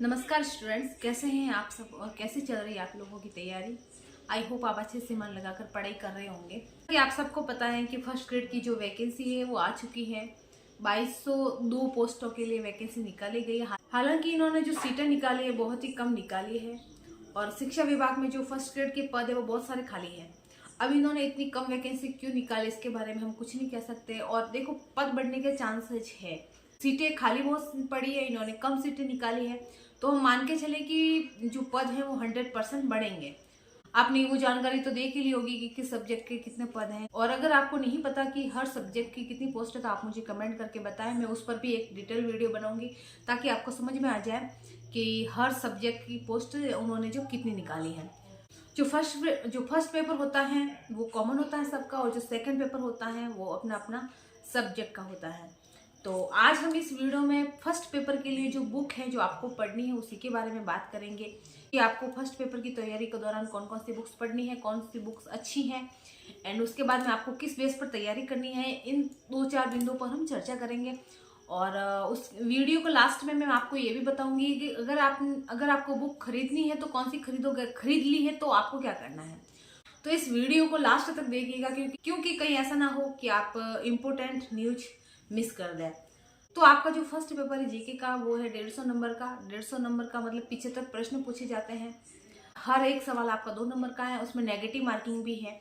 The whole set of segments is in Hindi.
नमस्कार स्टूडेंट्स, कैसे हैं आप सब और कैसे चल रही है आप लोगों की तैयारी। आई होप आप अच्छे से मन लगाकर पढ़ाई कर रहे होंगे। कि आप सबको पता है कि फर्स्ट ग्रेड की जो वैकेंसी है वो आ चुकी है। 2202 पोस्टों के लिए वैकेंसी निकाली गई है। हालांकि इन्होंने जो सीटें निकाली है बहुत ही कम निकाली है और शिक्षा विभाग में जो फर्स्ट ग्रेड के पद है वो बहुत सारे खाली हैं। अब इन्होंने इतनी कम वैकेंसी क्यों निकाली इसके बारे में हम कुछ नहीं कह सकते। और देखो, पद बढ़ने के चांसेस है, सीटें खाली बहुत पड़ी है, इन्होंने कम सीटें निकाली है, तो हम मान के चले कि जो पद है वो 100% बढ़ेंगे। आपने वो जानकारी तो देख ही ली होगी कि किस सब्जेक्ट के कितने पद हैं। और अगर आपको नहीं पता कि हर सब्जेक्ट की कितनी पोस्ट है तो आप मुझे कमेंट करके बताएं, मैं उस पर भी एक डिटेल वीडियो बनाऊंगी ताकि आपको समझ में आ जाए कि हर सब्जेक्ट की पोस्ट उन्होंने जो कितनी निकाली है। जो फर्स्ट पेपर होता है वो कॉमन होता है सबका, और जो सेकंड पेपर होता है वो अपना अपना सब्जेक्ट का होता है। तो आज हम इस वीडियो में फर्स्ट पेपर के लिए जो बुक है जो आपको पढ़नी है उसी के बारे में बात करेंगे कि आपको फर्स्ट पेपर की तैयारी के दौरान कौन कौन सी बुक्स पढ़नी है, कौन सी बुक्स अच्छी हैं, एंड उसके बाद में आपको किस बेस पर तैयारी करनी है। इन 2-4 बिंदुओं पर हम चर्चा करेंगे। और उस वीडियो को लास्ट में मैं आपको ये भी बताऊंगी कि अगर आपको बुक खरीदनी है तो कौन सी खरीदोगे, खरीद ली है तो आपको क्या करना है। तो इस वीडियो को लास्ट तक देखिएगा क्योंकि कहीं ऐसा ना हो कि आप इम्पोर्टेंट न्यूज मिस कर दें। तो आपका जो फर्स्ट पेपर है जीके का वो है 150 नंबर का। 150 नंबर का मतलब 75 प्रश्न पूछे जाते हैं। हर एक सवाल आपका 2 नंबर का है, उसमें नेगेटिव मार्किंग भी है।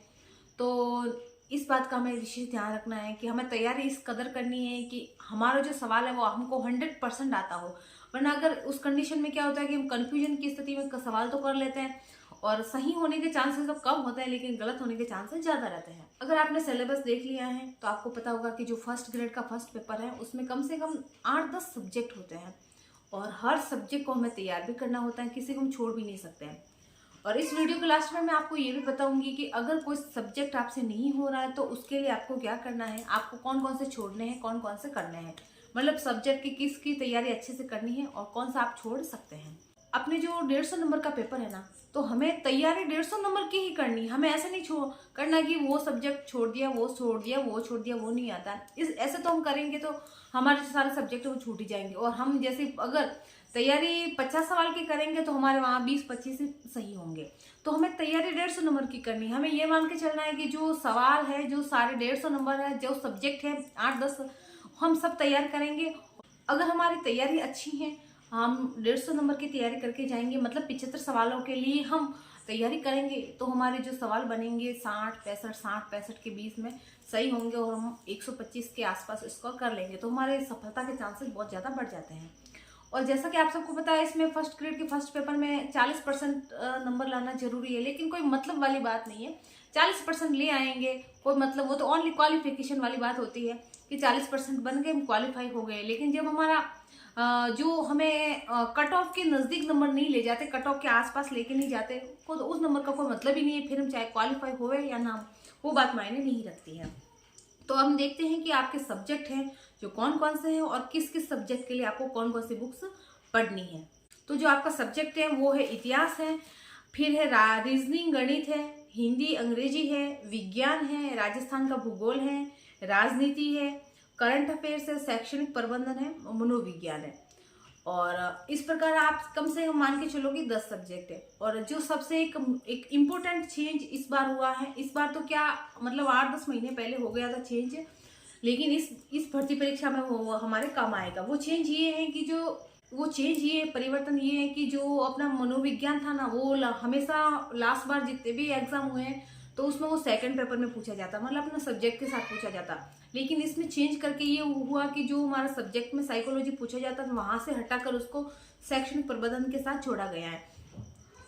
तो इस बात का हमें विशेष ध्यान रखना है कि हमें तैयारी इस कदर करनी है कि हमारा जो सवाल है वो हमको 100% आता हो। वरना अगर उस कंडीशन में क्या होता है कि हम कंफ्यूजन की स्थिति में सवाल तो कर लेते हैं और सही होने के चांसेस तो कम होते हैं लेकिन गलत होने के चांसेस ज़्यादा रहते हैं। अगर आपने सिलेबस देख लिया है तो आपको पता होगा कि जो फर्स्ट ग्रेड का फर्स्ट पेपर है उसमें कम से कम 8-10 सब्जेक्ट होते हैं और हर सब्जेक्ट को हमें तैयार भी करना होता है, किसी को हम छोड़ भी नहीं सकते हैं। और इस वीडियो के लास्ट में मैं आपको ये भी बताऊंगी कि अगर कोई सब्जेक्ट आपसे नहीं हो रहा है तो उसके लिए आपको क्या करना है, आपको कौन कौन से छोड़ने हैं, कौन कौन से करने हैं। मतलब सब्जेक्ट की किसकी तैयारी अच्छे से करनी है और कौन सा आप छोड़ सकते हैं। अपने जो 150 नंबर का पेपर है ना, तो हमें तैयारी 150 नंबर की ही करनी। हमें ऐसा नहीं करना कि वो सब्जेक्ट छोड़ दिया, वो छोड़ दिया, वो छोड़ दिया, वो नहीं आता। ऐसे तो हम करेंगे तो हमारे जो सारे सब्जेक्ट वो छूट ही जाएंगे। और हम जैसे अगर तैयारी 50 सवाल की करेंगे तो हमारे वहाँ 20-25 सही होंगे। तो हमें तैयारी 150 नंबर की करनी है। हमें ये मान के चलना है कि जो सवाल है, जो सारे 150 नंबर है, जो सब्जेक्ट है 8-10 हम सब तैयार करेंगे। अगर हमारी तैयारी अच्छी है, हम 150 नंबर की तैयारी करके जाएंगे, मतलब 75 सवालों के लिए हम तैयारी करेंगे तो हमारे जो सवाल बनेंगे 60-65 के बीच में सही होंगे और हम 125 के आसपास स्कोर कर लेंगे तो हमारे सफलता के चांसेस बहुत ज़्यादा बढ़ जाते हैं। और जैसा कि आप सबको पता है इसमें फर्स्ट ग्रेड के फर्स्ट पेपर में 40% नंबर लाना जरूरी है, लेकिन कोई मतलब वाली बात नहीं है। 40% ले आएंगे कोई मतलब, वो तो ओनली क्वालिफिकेशन वाली बात होती है कि 40% बन गए, हम क्वालिफाई हो गए। लेकिन जब हमारा जो हमें कट ऑफ के नज़दीक नंबर नहीं ले जाते, कट ऑफ के आसपास लेके नहीं जाते, तो उस नंबर का कोई मतलब ही नहीं है। फिर हम चाहे क्वालिफाई हुए या ना, वो बात मायने नहीं रखती है। तो हम देखते हैं कि आपके सब्जेक्ट हैं जो कौन कौन से हैं और किस किस सब्जेक्ट के लिए आपको कौन कौन सी बुक्स पढ़नी है। तो जो आपका सब्जेक्ट है वो है इतिहास है, फिर है रीजनिंग गणित है, हिंदी अंग्रेजी है, विज्ञान है, राजस्थान का भूगोल है, राजनीति है, करंट अफेयर्स है, शैक्षणिक प्रबंधन है, मनोविज्ञान है। और इस प्रकार आप कम से कम मान के चलो कि 10 सब्जेक्ट है। और जो सबसे एक इम्पोर्टेंट चेंज इस बार हुआ है, इस बार तो क्या मतलब 8-10 महीने पहले हो गया था चेंज, लेकिन इस भर्ती परीक्षा में वो हमारे काम आएगा। वो चेंज ये है कि परिवर्तन ये है कि जो अपना मनोविज्ञान था ना, वो हमेशा लास्ट बार जितने भी एग्जाम हुए हैं तो उसमें वो सेकंड पेपर में पूछा जाता, मतलब अपना सब्जेक्ट के साथ पूछा जाता। लेकिन इसमें चेंज करके ये हुआ कि जो हमारा सब्जेक्ट में साइकोलॉजी पूछा जाता है वहां से हटाकर उसको शैक्षणिक प्रबंधन के साथ जोड़ा गया है।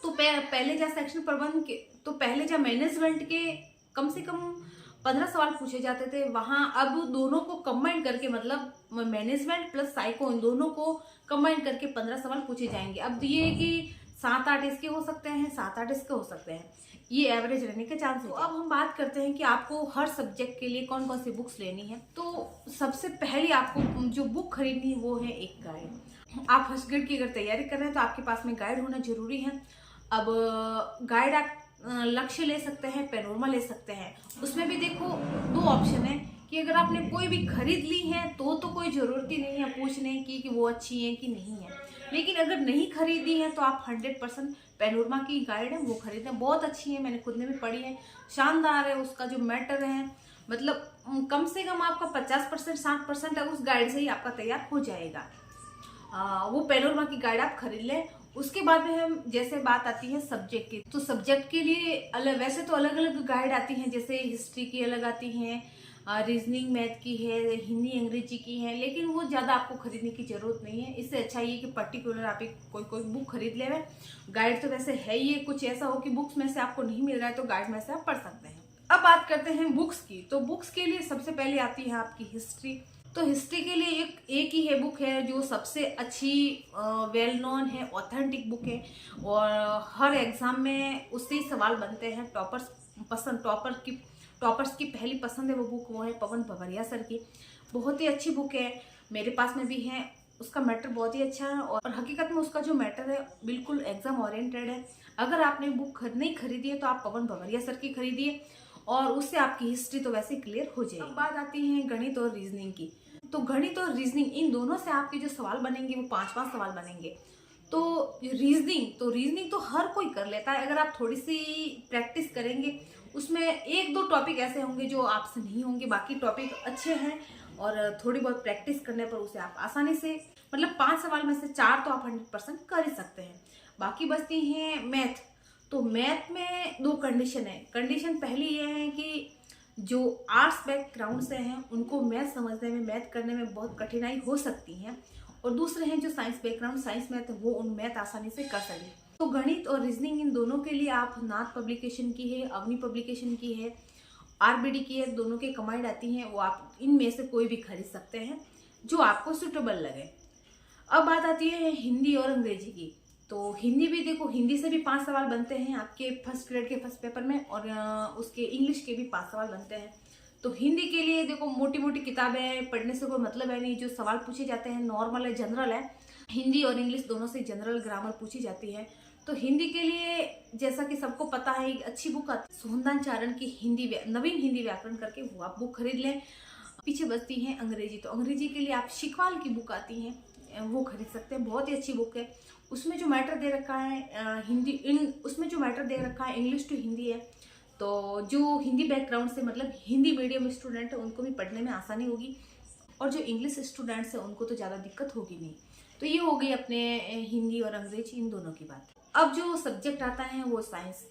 तो पहले जहाँ शैक्षणिक प्रबंधन के, तो पहले जहाँ मैनेजमेंट के कम से कम 15 सवाल पूछे जाते थे, वहां अब दोनों को कंबाइन करके, मतलब मैनेजमेंट प्लस साइको, इन दोनों को कंबाइन करके 15 सवाल पूछे जाएंगे। अब ये है कि 7-8 इसके हो सकते हैं, 7-8 इसके हो सकते हैं, ये एवरेज रहने के चांस है। तो अब हम बात करते हैं कि आपको हर सब्जेक्ट के लिए कौन कौन सी बुक्स लेनी है। तो सबसे पहले आपको जो बुक खरीदनी है वो है एक गाइड। आप फर्स्ट ग्रेड की अगर तैयारी कर रहे हैं तो आपके पास में गाइड होना जरूरी है। अब गाइड आप लक्ष्य ले सकते हैं, पैनोरमा ले सकते हैं। उसमें भी देखो 2 ऑप्शन है कि अगर आपने कोई भी खरीद ली है तो कोई जरूरत ही नहीं है पूछने की कि वो अच्छी है कि नहीं है। लेकिन अगर नहीं खरीदी है तो आप 100% पैनोरमा की गाइड है वो खरीदें, बहुत अच्छी है, मैंने खुद ने भी पढ़ी है, शानदार है। उसका जो मैटर है मतलब कम से कम आपका 50% 60% है उस गाइड से ही आपका तैयार हो जाएगा। वो पैनोरमा की गाइड आप खरीद लें। उसके बाद में हम जैसे बात आती है सब्जेक्ट की, तो सब्जेक्ट के लिए अलग, वैसे तो अलग अलग गाइड आती हैं, जैसे हिस्ट्री की अलग आती हैं, रीजनिंग मैथ की है, हिंदी अंग्रेजी की है, लेकिन वो ज़्यादा आपको खरीदने की ज़रूरत नहीं है। इससे अच्छा ये कि पर्टिकुलर आप एक कोई बुक खरीद ले। गाइड तो वैसे है ही, कुछ ऐसा हो कि बुक्स में से आपको नहीं मिल रहा है तो गाइड में से आप पढ़ सकते हैं। अब बात करते हैं बुक्स की, तो बुक्स के लिए सबसे पहले आती है आपकी हिस्ट्री। तो हिस्ट्री के लिए एक ही है बुक है जो सबसे अच्छी वेल नोन है, ऑथेंटिक बुक है, और हर एग्जाम में उससे ही सवाल बनते हैं। टॉपर्स की पहली पसंद है वो बुक, वो है पवन भवरिया सर की। बहुत ही अच्छी बुक है, मेरे पास में भी है। उसका मैटर बहुत ही अच्छा है और हकीकत में उसका जो मैटर है बिल्कुल एग्जाम ओरिएंटेड है। अगर आपने बुक नहीं खरीदी है तो आप पवन भवरिया सर की खरीदिए और उससे आपकी हिस्ट्री तो वैसे क्लियर हो जाएगी। अब बात आती है गणित और रीजनिंग की। तो गणित और रीजनिंग इन दोनों से आपके जो सवाल बनेंगे वो 5 सवाल बनेंगे। तो रीजनिंग तो हर कोई कर लेता है, अगर आप थोड़ी सी प्रैक्टिस करेंगे उसमें 1-2 टॉपिक ऐसे होंगे जो आपसे नहीं होंगे, बाकी टॉपिक अच्छे हैं और थोड़ी बहुत प्रैक्टिस करने पर उसे आप आसानी से, मतलब 5 सवाल में से 4 तो आप 100% कर ही सकते हैं। बाकी बचती हैं मैथ। तो मैथ में 2 कंडीशन है। कंडीशन पहली ये है कि जो आर्ट्स बैकग्राउंड से हैं उनको मैथ समझने में, मैथ करने में बहुत कठिनाई हो सकती है, और दूसरे हैं जो साइंस बैकग्राउंड, साइंस मैथ, वो उन मैथ आसानी से कर सकें। तो गणित और रीजनिंग इन दोनों के लिए आप नाथ पब्लिकेशन की है, अवनी पब्लिकेशन की है, आरबीडी की है, दोनों के कमांड आती हैं, वो आप इनमें से कोई भी खरीद सकते हैं जो आपको सुटेबल लगे। अब बात आती है हिंदी और अंग्रेजी की। तो हिंदी भी देखो, हिंदी से भी 5 सवाल बनते हैं आपके फर्स्ट ग्रेड के फर्स्ट पेपर में, और उसके इंग्लिश के भी 5 सवाल बनते हैं। तो हिंदी के लिए देखो, मोटी मोटी किताबें पढ़ने से कोई मतलब है नहीं, जो सवाल पूछे जाते हैं नॉर्मल है, जनरल है। हिंदी और इंग्लिश दोनों से जनरल ग्रामर पूछी जाती है। तो हिंदी के लिए जैसा कि सबको पता है, एक अच्छी बुक आती है सोहनदान चारण की नवीन हिंदी व्याकरण करके, वो आप बुक खरीद लें। पीछे बचती है अंग्रेजी। तो अंग्रेजी के लिए आप शिकवाल की बुक आती है, वो खरीद सकते हैं, बहुत ही अच्छी बुक है। उसमें जो मैटर दे रखा है उसमें जो मैटर दे रखा है इंग्लिश टू हिंदी है। तो जो हिंदी बैकग्राउंड से, मतलब हिंदी मीडियम स्टूडेंट है, उनको भी पढ़ने में आसानी होगी, और जो इंग्लिश स्टूडेंट्स है उनको तो ज़्यादा दिक्कत होगी नहीं। तो ये हो गई अपने हिंदी और अंग्रेजी इन दोनों की बात। अब जो सब्जेक्ट आता है वो साइंस।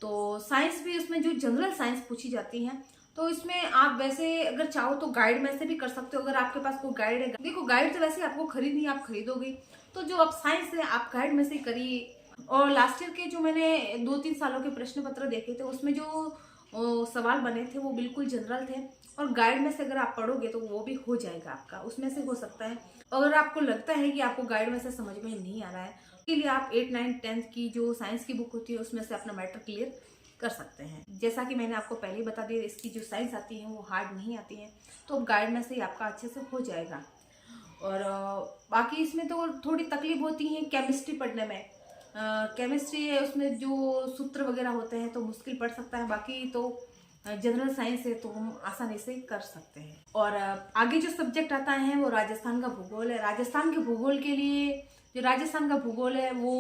तो साइंस भी, उसमें जो जनरल साइंस पूछी जाती है, तो इसमें आप वैसे अगर चाहो तो गाइड में से भी कर सकते हो, अगर आपके पास कोई गाइड है। देखो, गाइड तो वैसे आपको खरीदनी, आप खरीदोगे, तो जो आप साइंस है आप गाइड में से करिए। और लास्ट ईयर के जो मैंने 2-3 सालों के प्रश्न पत्र देखे थे, उसमें जो सवाल बने थे वो बिल्कुल जनरल थे, और गाइड में से अगर आप पढ़ोगे तो वो भी हो जाएगा आपका, उसमें से हो सकता है। अगर आपको लगता है कि आपको गाइड में से समझ में नहीं आ रहा है, उसके लिए आप 8, 9, 10 की जो साइंस की बुक होती है उसमें से अपना मैटर क्लियर कर सकते हैं। जैसा कि मैंने आपको पहले ही बता दिया, इसकी जो साइंस आती है वो हार्ड नहीं आती है, तो गाइड में से ही आपका अच्छे से हो जाएगा। और बाकी इसमें तो थोड़ी तकलीफ होती है केमिस्ट्री पढ़ने में। केमिस्ट्री है, उसमें जो सूत्र वगैरह होते हैं तो मुश्किल पड़ सकता है, बाकी तो जनरल साइंस है तो हम आसानी से कर सकते हैं। और आगे जो सब्जेक्ट आता है वो राजस्थान का भूगोल है। राजस्थान के भूगोल के लिए, जो राजस्थान का भूगोल है वो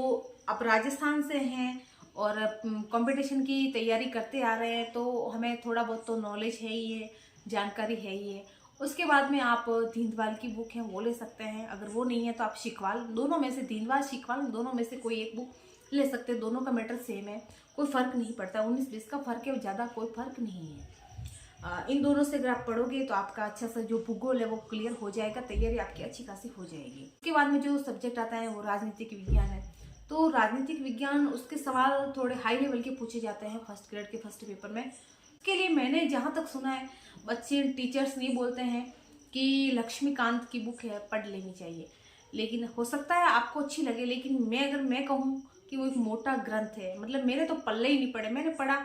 अब राजस्थान से हैं और कंपटीशन की तैयारी करते आ रहे हैं, तो हमें थोड़ा बहुत तो नॉलेज है ही है, जानकारी है ही है। उसके बाद में आप दीनदयाल की बुक है वो ले सकते हैं, अगर वो नहीं है तो आप शिकवाल, दोनों में से, दीनदयाल शिकवाल, दोनों में से कोई एक बुक ले सकते हैं। दोनों का मैटर सेम है, कोई फर्क नहीं पड़ता, 19-20 का फर्क है, ज़्यादा कोई फर्क नहीं है। इन दोनों से अगर आप पढ़ोगे तो आपका अच्छा सा जो भूगोल है वो क्लियर हो जाएगा, तैयारी आपकी अच्छी खासी हो जाएगी। उसके बाद में जो सब्जेक्ट आता है वो राजनीतिक विज्ञान है। तो राजनीतिक विज्ञान, उसके सवाल थोड़े हाई लेवल के पूछे जाते हैं फर्स्ट ग्रेड के फर्स्ट पेपर में। उसके लिए मैंने जहाँ तक सुना है, बच्चे, टीचर्स नहीं बोलते हैं कि लक्ष्मीकांत की बुक है पढ़ लेनी चाहिए, लेकिन हो सकता है आपको अच्छी लगे, लेकिन अगर मैं कहूँ कि वो एक मोटा ग्रंथ है, मतलब मेरे तो पल्ले ही नहीं पड़े। मैंने पढ़ा,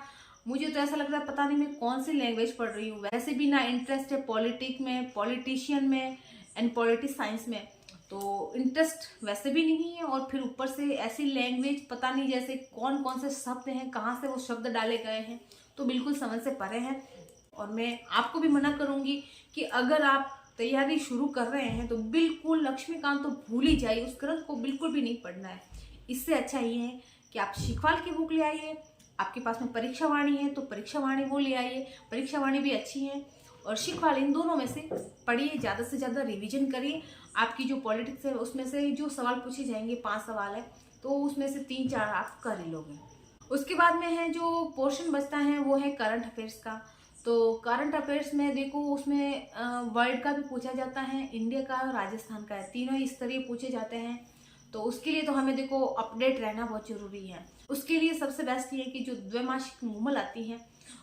मुझे तो ऐसा लग रहा है पता नहीं मैं कौन सी लैंग्वेज पढ़ रही हूँ। वैसे भी ना इंटरेस्ट है पॉलिटिक में, पॉलिटिशियन में एंड पॉलिटिक्स साइंस में, तो इंटरेस्ट वैसे भी नहीं है। और फिर ऊपर से ऐसी लैंग्वेज, पता नहीं जैसे कौन कौन से शब्द हैं, कहाँ से वो शब्द डाले गए हैं, तो बिल्कुल समझ से परे हैं। और मैं आपको भी मना करूँगी कि अगर आप तैयारी शुरू कर रहे हैं तो बिल्कुल लक्ष्मीकांत तो भूल ही जाइए, उस ग्रंथ को बिल्कुल भी नहीं पढ़ना है। इससे अच्छा ये है कि आप शिखवाल की बुक ले आइए, आपके पास में परीक्षा वाणी है तो परीक्षा वाणी वो ले आइए, परीक्षा वाणी भी अच्छी है और शिखवाल, इन दोनों में से पढ़िए, ज़्यादा से ज़्यादा रिवीजन करिए। आपकी जो पॉलिटिक्स है उसमें से जो सवाल पूछे जाएंगे 5 सवाल है तो उसमें से 3-4 आप कर ही लोगे। उसके बाद में है जो पोर्शन बचता है वो है करंट अफेयर्स का। तो करंट अफेयर्स में देखो उसमें वर्ल्ड का भी पूछा जाता है, इंडिया का, राजस्थान का है, तीनों ही स्तरीय पूछे जाते हैं। तो उसके लिए तो हमें देखो अपडेट रहना बहुत जरूरी है। उसके लिए सबसे बेस्ट ये है कि जो द्वैमासिक मूमल आती हैं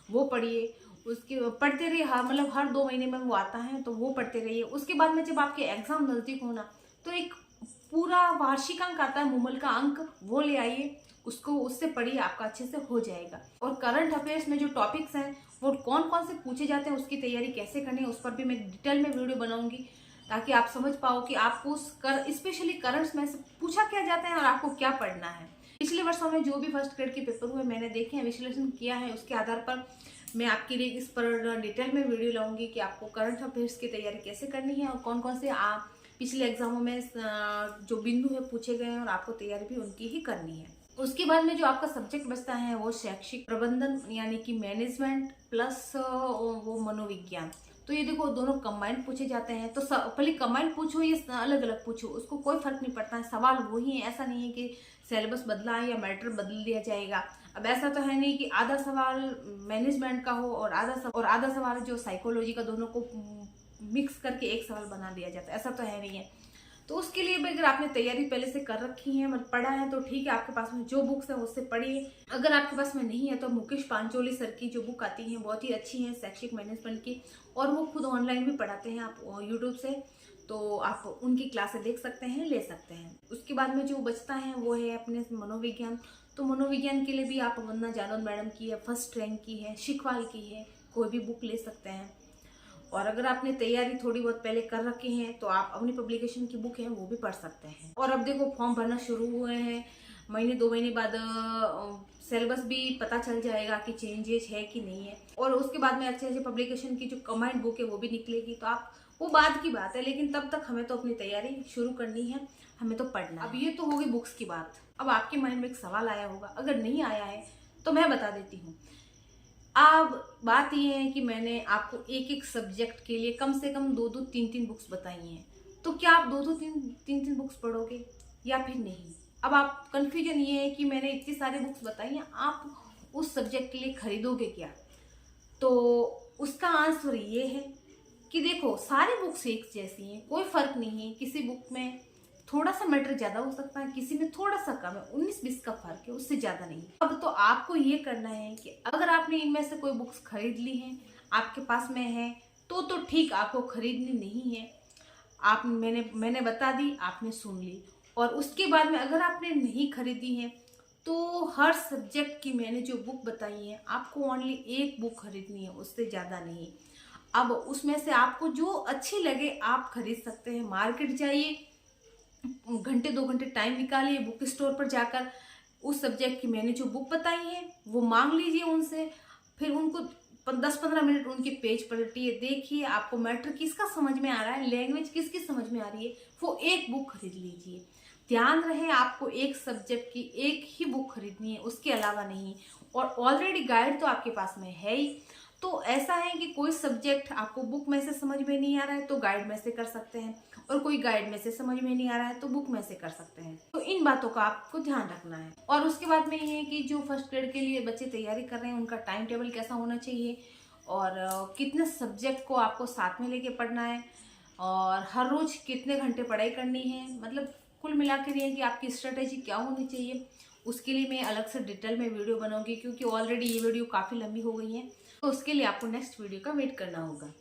वो पढ़िए, उसके पढ़ते रहिए, हर मतलब हर 2 महीने में वो आता है तो वो पढ़ते रहिए। उसके बाद में जब आपके एग्जाम नजदीक होना तो एक पूरा वार्षिक अंक आता है मूमल का अंक, वो ले आइए, उसको उससे पढ़िए, आपका अच्छे से हो जाएगा। और करंट अफेयर्स में जो टॉपिक्स हैं वो कौन कौन से पूछे जाते हैं, उसकी तैयारी कैसे करनी है, उस पर भी मैं डिटेल में वीडियो बनाऊंगी ताकि आप समझ पाओ कि आपको स्पेशली करंट्स में से पूछा क्या जाता है और आपको क्या पढ़ना है। पिछले वर्षों में जो भी फर्स्ट ग्रेड के पेपर हुए मैंने देखे हैं, विश्लेषण किया है, उसके आधार पर मैं आपके लिए इस पर डिटेल में वीडियो लाऊंगी कि आपको करंट अफेयर्स की तैयारी कैसे करनी है और कौन कौन से आप पिछले एग्जामों में जो बिंदु है पूछे गए हैं और आपको तैयारी भी उनकी ही करनी है। उसके बाद में जो आपका सब्जेक्ट बचता है वो शैक्षिक प्रबंधन यानी कि मैनेजमेंट प्लस वो मनोविज्ञान। तो ये देखो दोनों कंबाइंड पूछे जाते हैं। तो पहले कंबाइंड पूछो या अलग अलग पूछो, उसको कोई फर्क नहीं पड़ता है, सवाल वही है। ऐसा नहीं है कि सिलेबस बदला है या मैटर बदल दिया जाएगा। अब ऐसा तो है नहीं कि आधा सवाल मैनेजमेंट का हो और आधा सवाल जो साइकोलॉजी का, दोनों को मिक्स करके एक सवाल बना दिया जाता है, ऐसा तो है नहीं है। तो उसके लिए भी अगर आपने तैयारी पहले से कर रखी है, मतलब पढ़ा है तो ठीक है, आपके पास में जो बुक्स है उससे पढ़िए। अगर आपके पास में नहीं है तो मुकेश पांचोली सर की जो बुक आती है बहुत ही अच्छी है शैक्षिक मैनेजमेंट की, और वो खुद ऑनलाइन भी पढ़ाते हैं आप यूट्यूब से, तो आप उनकी क्लासें देख सकते हैं, ले सकते हैं। उसके बाद में जो बचता है वो है अपने मनोविज्ञान। तो मनोविज्ञान के लिए भी आप वंदना जादव मैडम की है, फर्स्ट रैंक की है, शिखवाल की है, कोई भी बुक ले सकते हैं। और अगर आपने तैयारी थोड़ी बहुत पहले कर रखी है तो आप अपनी पब्लिकेशन की बुक है वो भी पढ़ सकते हैं। और अब देखो फॉर्म भरना शुरू हुए हैं, महीने 2 महीने बाद सिलेबस भी पता चल जाएगा कि चेंजेस है कि नहीं है। और उसके बाद में अच्छे अच्छे पब्लिकेशन की जो कंबाइंड बुक है वो भी निकलेगी, तो आप वो बाद की बात है, लेकिन तब तक हमें तो अपनी तैयारी शुरू करनी है, हमें तो पढ़ना। अब ये तो होगी बुक्स की बात। अब आपके माइंड में एक सवाल आया होगा, अगर नहीं आया है तो मैं बता देती हूँ। अब बात यह है कि मैंने आपको एक एक सब्जेक्ट के लिए कम से कम 2-2, 3-3 बुक्स बताई हैं, तो क्या आप 2-2, 3-3 बुक्स पढ़ोगे या फिर नहीं? अब आप कंफ्यूजन ये है कि मैंने इतनी सारी बुक्स बताई हैं, आप उस सब्जेक्ट के लिए खरीदोगे क्या? तो उसका आंसर ये है कि देखो सारी बुक्स एक जैसी हैं, कोई फर्क नहीं है। किसी बुक में थोड़ा सा मैटर ज्यादा हो सकता है, किसी में थोड़ा सा कम है, 19-20 का फर्क है, उससे ज्यादा नहीं। अब तो आपको ये करना है कि अगर आपने इनमें से कोई बुक्स खरीद ली हैं, आपके पास में है तो ठीक, आपको खरीदनी नहीं है, आप मैंने बता दी, आपने सुन ली। और उसके बाद में अगर आपने नहीं खरीदी है तो हर सब्जेक्ट की मैंने जो बुक बताई है आपको ओनली एक बुक खरीदनी है, उससे ज्यादा नहीं। अब उसमें से आपको जो अच्छी लगे आप खरीद सकते हैं। मार्केट जाइए, घंटे 2 घंटे टाइम निकालिए, बुक स्टोर पर जाकर उस सब्जेक्ट की मैंने जो बुक बताई है वो मांग लीजिए उनसे, फिर उनको 10-15 मिनट उनके पेज पलटिए, देखिए आपको मैटर किसका समझ में आ रहा है, लैंग्वेज किसकी समझ में आ रही है, वो एक बुक खरीद लीजिए। ध्यान रहे आपको एक सब्जेक्ट की एक ही बुक खरीदनी है, उसके अलावा नहीं। और ऑलरेडी गाइड तो आपके पास में है ही। तो ऐसा है कि कोई सब्जेक्ट आपको बुक में से समझ में नहीं आ रहा है तो गाइड में से कर सकते हैं, और कोई गाइड में से समझ में नहीं आ रहा है तो बुक में से कर सकते हैं। तो इन बातों का आपको ध्यान रखना है। और उसके बाद में ये है कि जो फर्स्ट ग्रेड के लिए बच्चे तैयारी कर रहे हैं उनका टाइम टेबल कैसा होना चाहिए, और कितने सब्जेक्ट को आपको साथ में लेके पढ़ना है, और हर रोज कितने घंटे पढ़ाई करनी है, मतलब कुल मिलाकर ये है कि आपकी स्ट्रेटेजी क्या होनी चाहिए। उसके लिए मैं अलग से डिटेल में वीडियो बनाऊंगी, क्योंकि ऑलरेडी ये वीडियो काफ़ी लंबी हो गई है, तो उसके लिए आपको नेक्स्ट वीडियो का वेट करना होगा।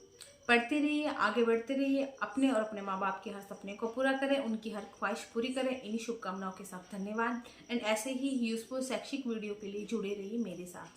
पढ़ते रहिए, आगे बढ़ते रहिए, अपने और अपने माँ बाप के हर सपने को पूरा करें, उनकी हर ख्वाहिश पूरी करें। इन्हीं शुभकामनाओं के साथ धन्यवाद। एंड ऐसे ही यूजफुल शैक्षिक वीडियो के लिए जुड़े रहिए मेरे साथ।